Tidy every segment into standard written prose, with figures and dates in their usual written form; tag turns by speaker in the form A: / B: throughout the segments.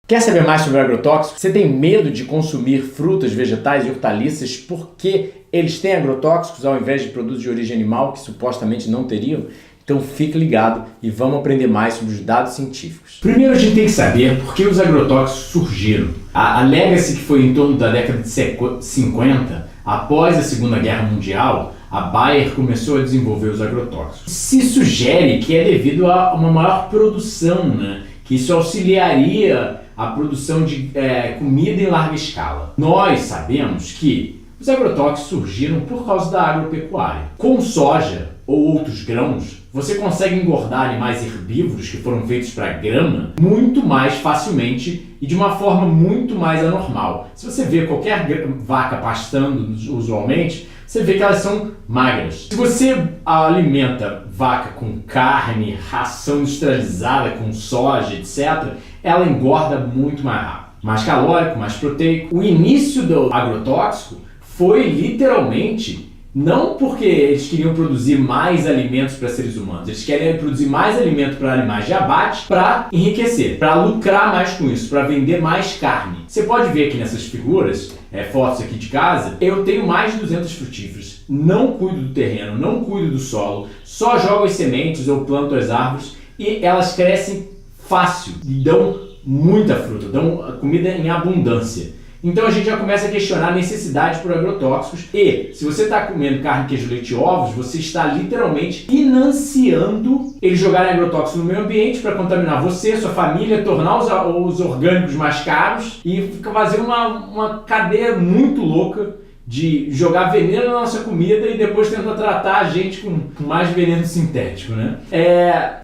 A: Quer saber mais sobre agrotóxicos? Você tem medo de consumir frutas, vegetais e hortaliças porque eles têm agrotóxicos ao invés de produtos de origem animal que supostamente não teriam? Então fique ligado e vamos aprender mais sobre os dados científicos. Primeiro a gente tem que saber por que os agrotóxicos surgiram. Alega-se que foi em torno da década de 50, após a Segunda Guerra Mundial, a Bayer começou a desenvolver os agrotóxicos. Se sugere que é devido a uma maior produção, né? Que isso auxiliaria a produção de comida em larga escala. Nós sabemos que os agrotóxicos surgiram por causa da agropecuária. Com soja ou outros grãos, você consegue engordar animais herbívoros que foram feitos para grama muito mais facilmente e de uma forma muito mais anormal. Se você vê qualquer vaca pastando usualmente, você vê que elas são magras. Se você alimenta vaca com carne, ração industrializada, com soja, etc., ela engorda muito mais rápido. Mais calórico, mais proteico. O início do agrotóxico foi literalmente não porque eles queriam produzir mais alimentos para seres humanos, eles querem produzir mais alimento para animais de abate para enriquecer, para lucrar mais com isso, para vender mais carne. Você pode ver aqui nessas figuras, fotos aqui de casa, eu tenho mais de 200 frutíferas, não cuido do terreno, não cuido do solo, só jogo as sementes ou planto as árvores e elas crescem fácil e dão muita fruta, dão comida em abundância. Então a gente já começa a questionar a necessidade por agrotóxicos e se você está comendo carne, queijo, leite e ovos, você está literalmente financiando eles jogarem agrotóxicos no meio ambiente para contaminar você, sua família, tornar os orgânicos mais caros e fazer uma cadeia muito louca de jogar veneno na nossa comida e depois tentar tratar a gente com mais veneno sintético, né?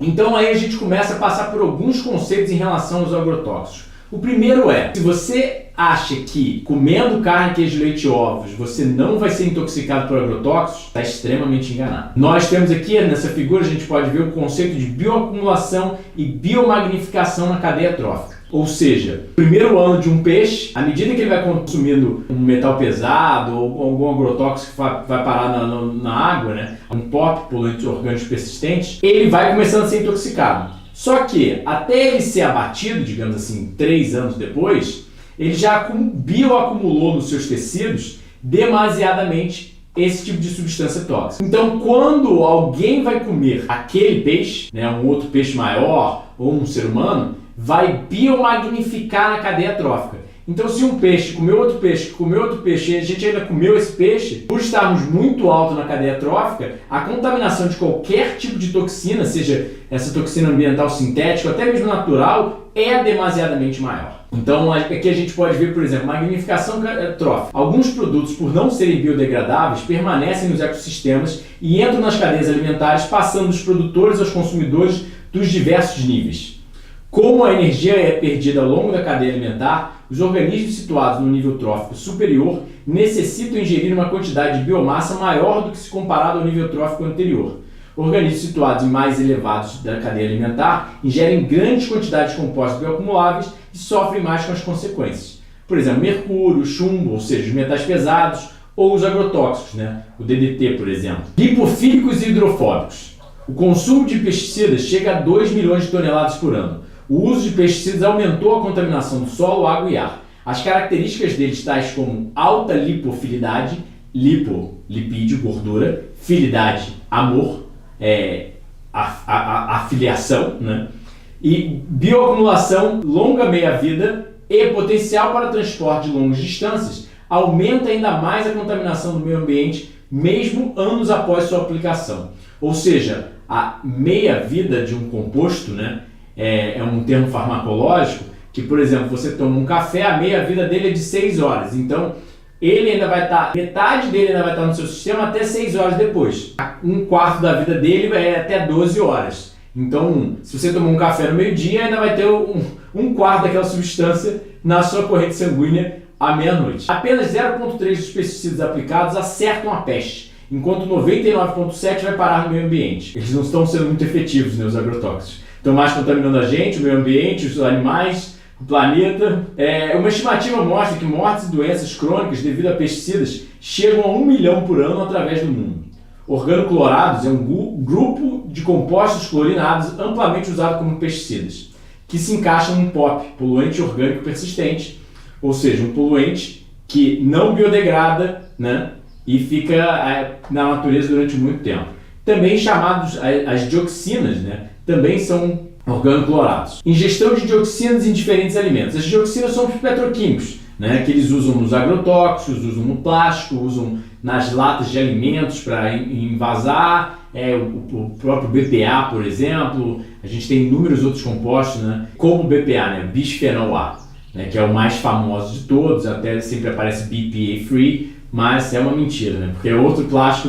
A: Então aí a gente começa a passar por alguns conceitos em relação aos agrotóxicos. O primeiro se você acha que comendo carne, queijo, leite e ovos você não vai ser intoxicado por agrotóxicos, está extremamente enganado. Nós temos aqui nessa figura, a gente pode ver o conceito de bioacumulação e biomagnificação na cadeia trófica. Ou seja, primeiro ano de um peixe, à medida que ele vai consumindo um metal pesado ou algum agrotóxico que vai parar na água, né, um POP, poluentes orgânicos persistentes, ele vai começando a ser intoxicado. Só que, até ele ser abatido, digamos assim, 3 anos depois, ele já bioacumulou nos seus tecidos demasiadamente esse tipo de substância tóxica. Então, quando alguém vai comer aquele peixe, né, um outro peixe maior ou um ser humano, vai biomagnificar na cadeia trófica. Então, se um peixe comeu outro peixe, comeu outro peixe e a gente ainda comeu esse peixe, por estarmos muito alto na cadeia trófica, a contaminação de qualquer tipo de toxina, seja essa toxina ambiental sintética ou até mesmo natural, é demasiadamente maior. Então, aqui a gente pode ver, por exemplo, magnificação trófica. Alguns produtos, por não serem biodegradáveis, permanecem nos ecossistemas e entram nas cadeias alimentares, passando dos produtores aos consumidores dos diversos níveis. Como a energia é perdida ao longo da cadeia alimentar, os organismos situados no nível trófico superior necessitam ingerir uma quantidade de biomassa maior do que se comparado ao nível trófico anterior. Organismos situados em mais elevados da cadeia alimentar ingerem grandes quantidades de compostos bioacumuláveis e sofrem mais com as consequências. Por exemplo, mercúrio, chumbo, ou seja, os metais pesados, ou os agrotóxicos, né? O DDT, por exemplo. Lipofílicos e hidrofóbicos. O consumo de pesticidas chega a 2 milhões de toneladas por ano. O uso de pesticidas aumentou a contaminação do solo, água e ar. As características deles tais como alta lipofilidade, lipo, lipídio, gordura, filidade, amor, afiliação, né? E bioacumulação, longa meia-vida e potencial para transporte de longas distâncias aumenta ainda mais a contaminação do meio ambiente, mesmo anos após sua aplicação. Ou seja, a meia-vida de um composto, né? É um termo farmacológico que, por exemplo, você toma um café, a meia-vida dele é de 6 horas. Então, ele ainda vai estar, metade dele ainda vai estar no seu sistema até 6 horas depois. Um quarto da vida dele é até 12 horas. Então, se você tomar um café no meio-dia, ainda vai ter um quarto daquela substância na sua corrente sanguínea à meia-noite. Apenas 0,3% dos pesticidas aplicados acertam a peste, enquanto 99,7% vai parar no meio ambiente. Eles não estão sendo muito efetivos, né, os agrotóxicos. Estão mais contaminando a gente, o meio ambiente, os animais, o planeta. Uma estimativa mostra que mortes e doenças crônicas devido a pesticidas chegam a 1 milhão por ano através do mundo. Organoclorados é um grupo de compostos clorinados amplamente usado como pesticidas, que se encaixam num POP, poluente orgânico persistente, ou seja, um poluente que não biodegrada, né, e fica na natureza durante muito tempo. Também chamados as dioxinas, né, também são organoclorados. Ingestão de dioxinas em diferentes alimentos. As dioxinas são os petroquímicos, né, que eles usam nos agrotóxicos, usam no plástico, usam nas latas de alimentos para envasar, o próprio BPA, por exemplo. A gente tem inúmeros outros compostos, né, como o BPA, né, bisfenol A, né, que é o mais famoso de todos, até sempre aparece BPA free, mas é uma mentira, né, porque é outro plástico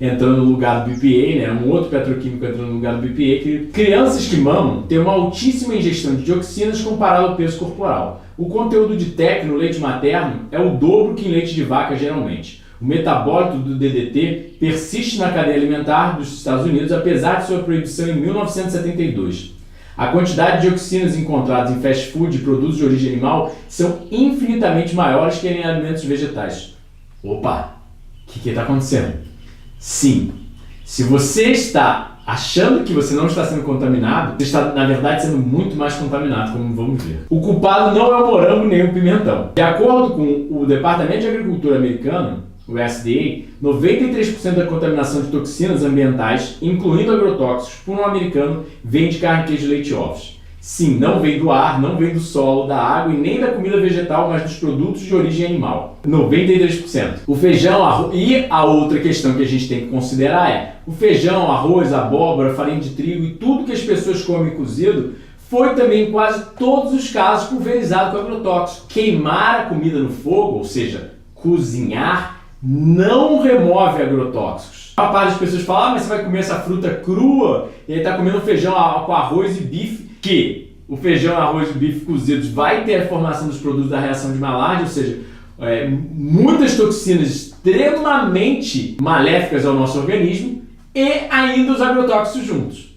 A: entrando no lugar do BPA, né? Um outro petroquímico entrando no lugar do BPA. Que crianças que mamam têm uma altíssima ingestão de dioxinas comparado ao peso corporal. O conteúdo de TEC no leite materno é o dobro que em leite de vaca geralmente. O metabólito do DDT persiste na cadeia alimentar dos Estados Unidos, apesar de sua proibição em 1972. A quantidade de dioxinas encontradas em fast food e produtos de origem animal são infinitamente maiores que em alimentos vegetais. Opa, o que está acontecendo? Sim, se você está achando que você não está sendo contaminado, você está, na verdade, sendo muito mais contaminado, como vamos ver. O culpado não é o morango nem o pimentão. De acordo com o Departamento de Agricultura americano, o USDA, 93% da contaminação de toxinas ambientais, incluindo agrotóxicos, por um americano, vem de carne, queijo, leite e ovos. Sim, não vem do ar, não vem do solo, da água e nem da comida vegetal, mas dos produtos de origem animal. 93%. O feijão, arroz... E a outra questão que a gente tem que considerar é o feijão, arroz, abóbora, farinha de trigo e tudo que as pessoas comem cozido foi também em quase todos os casos pulverizado com agrotóxico. Queimar a comida no fogo, ou seja, cozinhar, não remove agrotóxicos. A parte das pessoas falam, mas você vai comer essa fruta crua e aí está comendo feijão com arroz e bife, que o feijão, arroz e bife cozidos vai ter a formação dos produtos da reação de Maillard, ou seja, muitas toxinas extremamente maléficas ao nosso organismo e ainda os agrotóxicos juntos.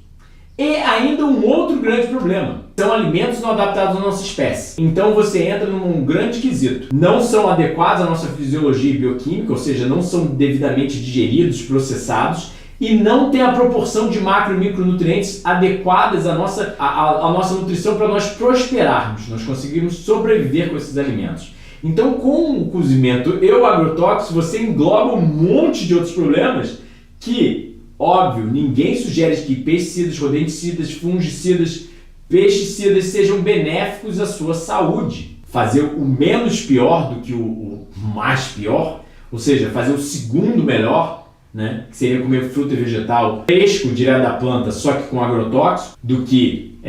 A: E ainda um outro grande problema, são alimentos não adaptados à nossa espécie. Então você entra num grande quesito. Não são adequados à nossa fisiologia e bioquímica, ou seja, não são devidamente digeridos, processados, e não tem a proporção de macro e micronutrientes adequadas à nossa nutrição para nós prosperarmos, nós conseguirmos sobreviver com esses alimentos. Então, com o cozimento e o agrotóxico, você engloba um monte de outros problemas que, óbvio, ninguém sugere que pesticidas, rodenticidas, fungicidas, pesticidas sejam benéficos à sua saúde. Fazer o menos pior do que o mais pior, ou seja, fazer o segundo melhor, né, que seria comer fruta e vegetal fresco, direto da planta, só que com agrotóxico, do que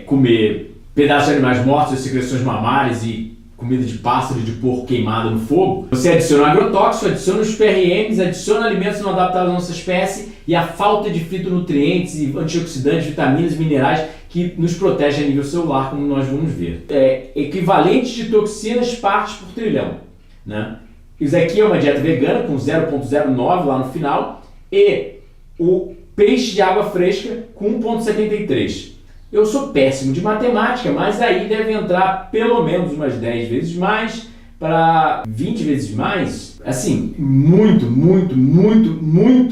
A: comer pedaços de animais mortos, secreções mamárias e comida de pássaro e de porco queimada no fogo. Você adiciona agrotóxico, adiciona os PRMs, adiciona alimentos não adaptados à nossa espécie e a falta de fitonutrientes e antioxidantes, vitaminas e minerais que nos protegem a nível celular, como nós vamos ver. Equivalente de toxinas partes por trilhão, né? Isso aqui é uma dieta vegana com 0,09 lá no final e o peixe de água fresca com 1,73. Eu sou péssimo de matemática, mas aí deve entrar pelo menos umas 10 vezes mais para 20 vezes mais. Assim, muito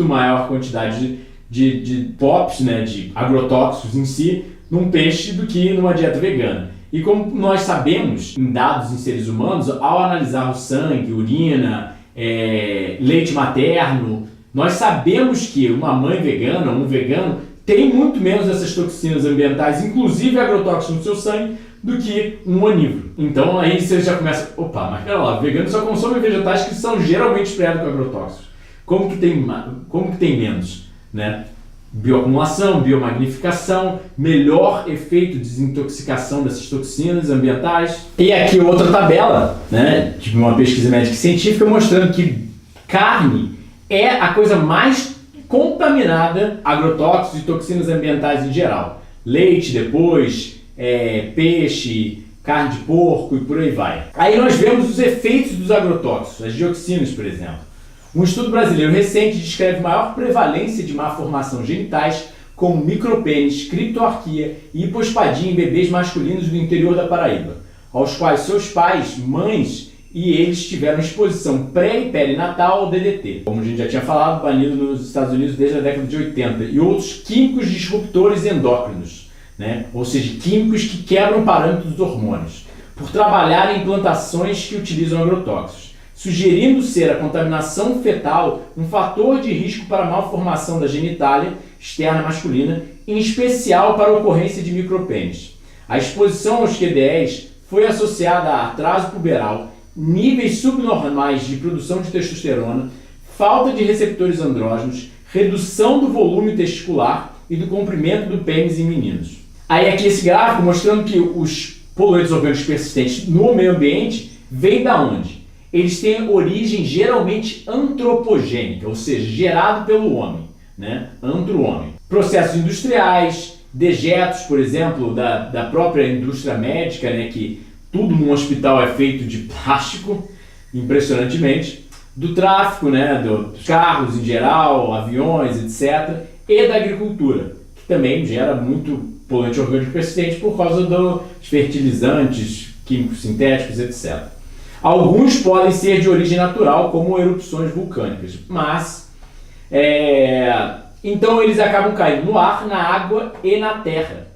A: maior quantidade de POPs, né, de agrotóxicos em si, num peixe do que numa dieta vegana. E como nós sabemos, em dados em seres humanos, ao analisar o sangue, urina, leite materno, nós sabemos que uma mãe vegana, um vegano, tem muito menos dessas toxinas ambientais, inclusive agrotóxicos no seu sangue, do que um onívoro. Então aí você já começa, opa, mas pera lá, veganos só consomem vegetais que são geralmente espelhados com agrotóxicos. Como que tem menos, né? Bioacumulação, biomagnificação, melhor efeito de desintoxicação dessas toxinas ambientais. E aqui outra tabela, né, de uma pesquisa médica e científica mostrando que carne é a coisa mais contaminada, agrotóxicos e toxinas ambientais em geral. Leite depois, peixe, carne de porco e por aí vai. Aí nós vemos os efeitos dos agrotóxicos, as dioxinas, por exemplo. Um estudo brasileiro recente descreve maior prevalência de malformação genitais, como micropênis, criptoarquia e hipospadia em bebês masculinos do interior da Paraíba, aos quais seus pais, mães e eles tiveram exposição pré- e perinatal ao DDT, como a gente já tinha falado, banido nos Estados Unidos desde a década de 80, e outros químicos disruptores endócrinos, né? Ou seja, químicos que quebram parâmetros dos hormônios, por trabalhar em plantações que utilizam agrotóxicos, sugerindo ser a contaminação fetal um fator de risco para a malformação da genitália externa masculina, em especial para a ocorrência de micropênis. A exposição aos QDEs foi associada a atraso puberal, níveis subnormais de produção de testosterona, falta de receptores andrógenos, redução do volume testicular e do comprimento do pênis em meninos. Aí aqui esse gráfico mostrando que os poluentes orgânicos persistentes no meio ambiente vêm da onde? Eles têm origem geralmente antropogênica, ou seja, gerado pelo homem, né? Antro-homem. Processos industriais, dejetos, por exemplo, da própria indústria médica, né? Que tudo num hospital é feito de plástico, impressionantemente, do tráfico, né? Dos carros em geral, aviões, etc., e da agricultura, que também gera muito poluente orgânico persistente por causa dos fertilizantes, químicos sintéticos, etc. Alguns podem ser de origem natural, como erupções vulcânicas, mas então eles acabam caindo no ar, na água e na terra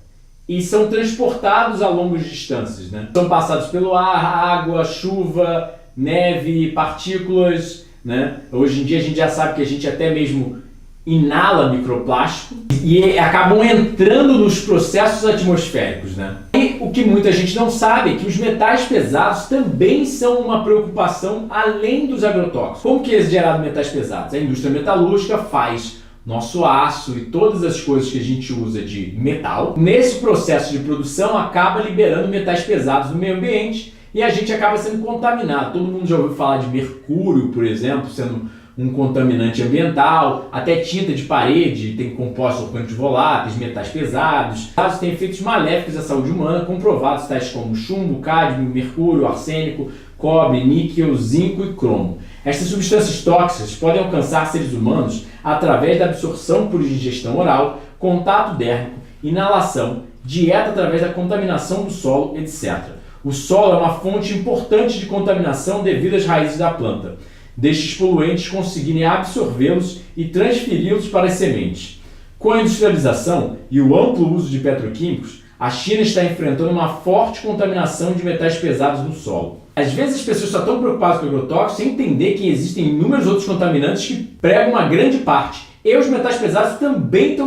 A: e são transportados a longas distâncias, né? São passados pelo ar, água, chuva, neve, partículas, né? Hoje em dia a gente já sabe que a gente até mesmo inala microplástico e acabam entrando nos processos atmosféricos, né? E o que muita gente não sabe é que os metais pesados também são uma preocupação além dos agrotóxicos. Como que é gerado metais pesados? A indústria metalúrgica faz nosso aço e todas as coisas que a gente usa de metal. Nesse processo de produção acaba liberando metais pesados no meio ambiente e a gente acaba sendo contaminado. Todo mundo já ouviu falar de mercúrio, por exemplo, sendo um contaminante ambiental, até tinta de parede tem compostos orgânicos voláteis, metais pesados. Eles têm efeitos maléficos à saúde humana, comprovados, tais como chumbo, cádmio, mercúrio, arsênico, cobre, níquel, zinco e cromo. Estas substâncias tóxicas podem alcançar seres humanos através da absorção por ingestão oral, contato dérmico, inalação, dieta através da contaminação do solo, etc. O solo é uma fonte importante de contaminação devido às raízes da planta, destes poluentes conseguirem absorvê-los e transferi-los para as sementes. Com a industrialização e o amplo uso de petroquímicos, a China está enfrentando uma forte contaminação de metais pesados no solo. Às vezes as pessoas só estão preocupadas com o agrotóxico sem entender que existem inúmeros outros contaminantes que pregam uma grande parte. E os metais pesados também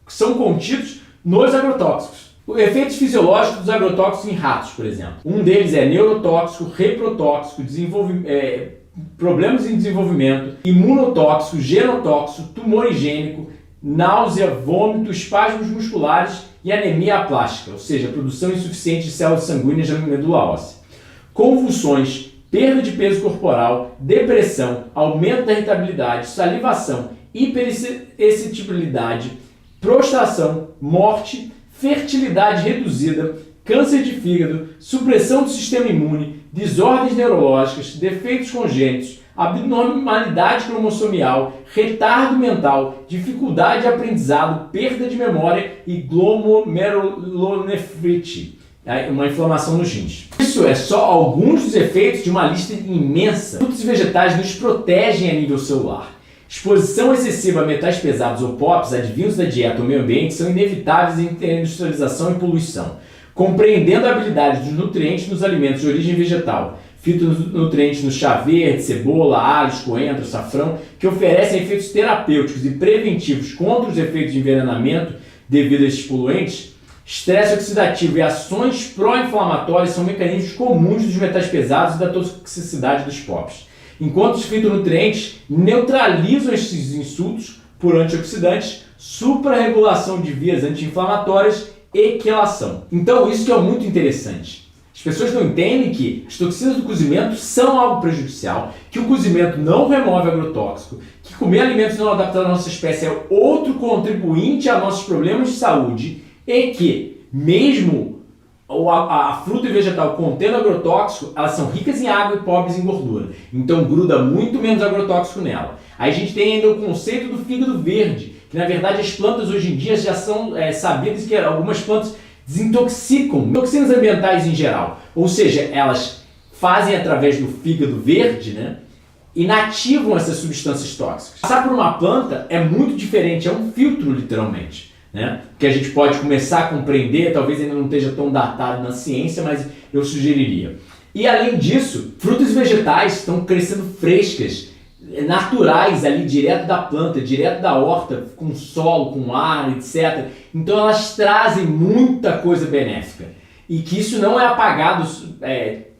A: são contidos nos agrotóxicos. Efeitos fisiológicos dos agrotóxicos em ratos, por exemplo. Um deles é neurotóxico, reprotóxico, problemas em desenvolvimento, imunotóxico, genotóxico, tumorigênico, náusea, vômito, espasmos musculares e anemia aplástica, ou seja, produção insuficiente de células sanguíneas na medula óssea. Convulsões, perda de peso corporal, depressão, aumento da irritabilidade, salivação, hiperexcitabilidade, prostração, morte, fertilidade reduzida, câncer de fígado, supressão do sistema imune, desordens neurológicas, defeitos congênitos, abnormalidade cromossomial, retardo mental, dificuldade de aprendizado, perda de memória e glomerulonefrite, uma inflamação nos rins. Isso é só alguns dos efeitos de uma lista imensa. Frutos e vegetais nos protegem a nível celular. Exposição excessiva a metais pesados ou POPs advindos da dieta ou meio ambiente são inevitáveis em industrialização e poluição. Compreendendo a habilidade dos nutrientes nos alimentos de origem vegetal, fitonutrientes no chá verde, cebola, alhos, coentro, açafrão, que oferecem efeitos terapêuticos e preventivos contra os efeitos de envenenamento devido a esses poluentes, estresse oxidativo e ações pró-inflamatórias são mecanismos comuns dos metais pesados e da toxicidade dos POPs. Enquanto os fitonutrientes neutralizam esses insultos por antioxidantes, suprarregulação de vias anti-inflamatórias e quelação. Então isso que é muito interessante. As pessoas não entendem que as toxinas do cozimento são algo prejudicial, que o cozimento não remove agrotóxico, que comer alimentos não adaptados à nossa espécie é outro contribuinte a nossos problemas de saúde e que, mesmo a fruta e vegetal contendo agrotóxico, elas são ricas em água e pobres em gordura. Então gruda muito menos agrotóxico nela. Aí a gente tem ainda o conceito do fígado verde, que na verdade as plantas hoje em dia já são sabidas que algumas plantas desintoxicam toxinas ambientais em geral, ou seja, elas fazem através do fígado verde, né, inativam essas substâncias tóxicas. Passar por uma planta é muito diferente, é um filtro literalmente, né, que a gente pode começar a compreender, talvez ainda não esteja tão datado na ciência, mas eu sugeriria. E além disso, frutas e vegetais estão crescendo frescas, naturais ali, direto da planta, direto da horta, com solo, com ar, etc. Então elas trazem muita coisa benéfica. E que isso não é apagado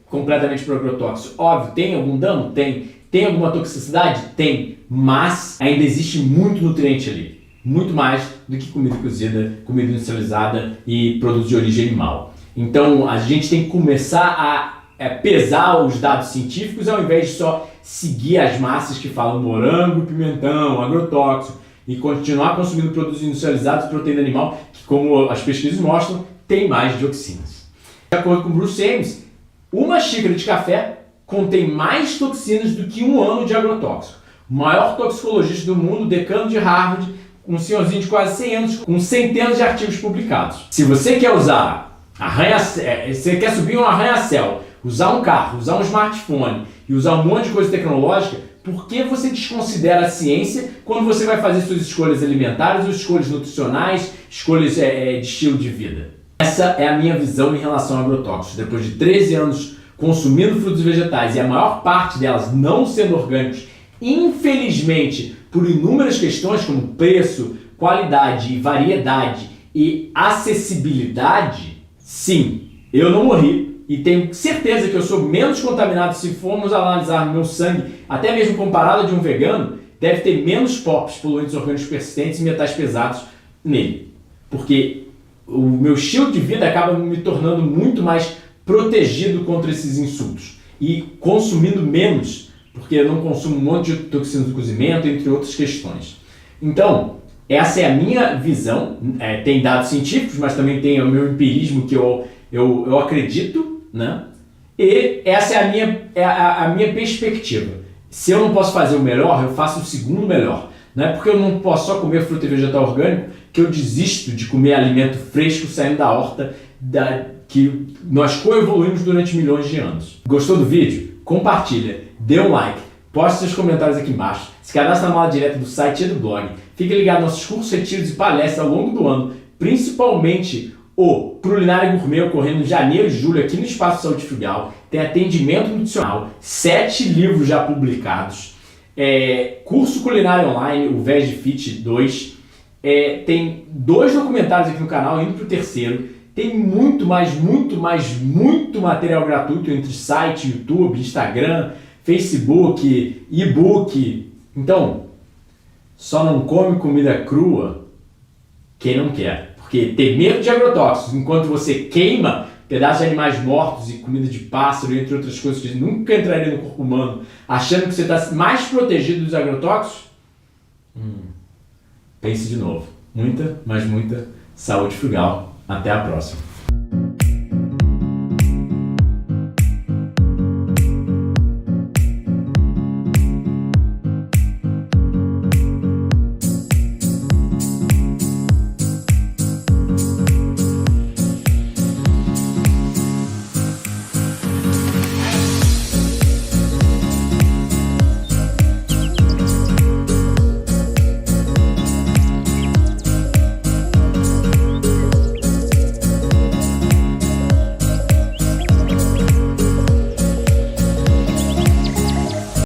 A: completamente por agrotóxico. Óbvio, tem algum dano? Tem. Tem alguma toxicidade? Tem. Mas ainda existe muito nutriente ali. Muito mais do que comida cozida, comida industrializada e produtos de origem animal. Então a gente tem que começar a pesar os dados científicos ao invés de só seguir as massas que falam morango, pimentão, agrotóxico e continuar consumindo produtos industrializados de proteína animal que, como as pesquisas mostram, tem mais dioxinas. De acordo com Bruce Ames, uma xícara de café contém mais toxinas do que um ano de agrotóxico. O maior toxicologista do mundo, decano de Harvard, um senhorzinho de quase 100 anos, com centenas de artigos publicados. Se você quer usar você quer subir um arranha-céu, usar um carro, usar um smartphone e usar um monte de coisa tecnológica, por que você desconsidera a ciência quando você vai fazer suas escolhas alimentares, ou escolhas nutricionais, escolhas de estilo de vida? Essa é a minha visão em relação a agrotóxicos. Depois de 13 anos consumindo frutos e vegetais e a maior parte delas não sendo orgânicos, infelizmente, por inúmeras questões como preço, qualidade, variedade e acessibilidade, sim, eu não morri. E tenho certeza que eu sou menos contaminado se formos analisar meu sangue, até mesmo comparado a de um vegano, deve ter menos POPs, poluentes orgânicos persistentes e metais pesados nele. Porque o meu estilo de vida acaba me tornando muito mais protegido contra esses insultos. E consumindo menos, porque eu não consumo um monte de toxinas do cozimento, entre outras questões. Então, essa é a minha visão. Tem dados científicos, mas também tem o meu empirismo que eu acredito, né? E essa é a minha perspectiva. Se eu não posso fazer o melhor, eu faço o segundo melhor. Não é porque eu não posso só comer fruta e vegetal orgânico que eu desisto de comer alimento fresco saindo da horta que nós coevoluímos durante milhões de anos. Gostou do vídeo? Compartilha, dê um like, poste seus comentários aqui embaixo, se cadastre na mala direta do site e do blog, fique ligado nos nossos cursos, retiros e palestras ao longo do ano, principalmente o Culinária Gourmet ocorrendo em janeiro e julho aqui no Espaço Saúde Frugal. Tem atendimento nutricional, 7 livros já publicados, curso culinário online, o Veg Fit 2, tem 2 documentários aqui no canal, indo para o 3º, tem muito material gratuito entre site, YouTube, Instagram, Facebook, e-book. Então, só não come comida crua quem não quer. Porque ter medo de agrotóxicos enquanto você queima pedaços de animais mortos e comida de pássaro, entre outras coisas que nunca entraria no corpo humano, achando que você está mais protegido dos agrotóxicos, pense de novo. Muita saúde frugal. Até a próxima.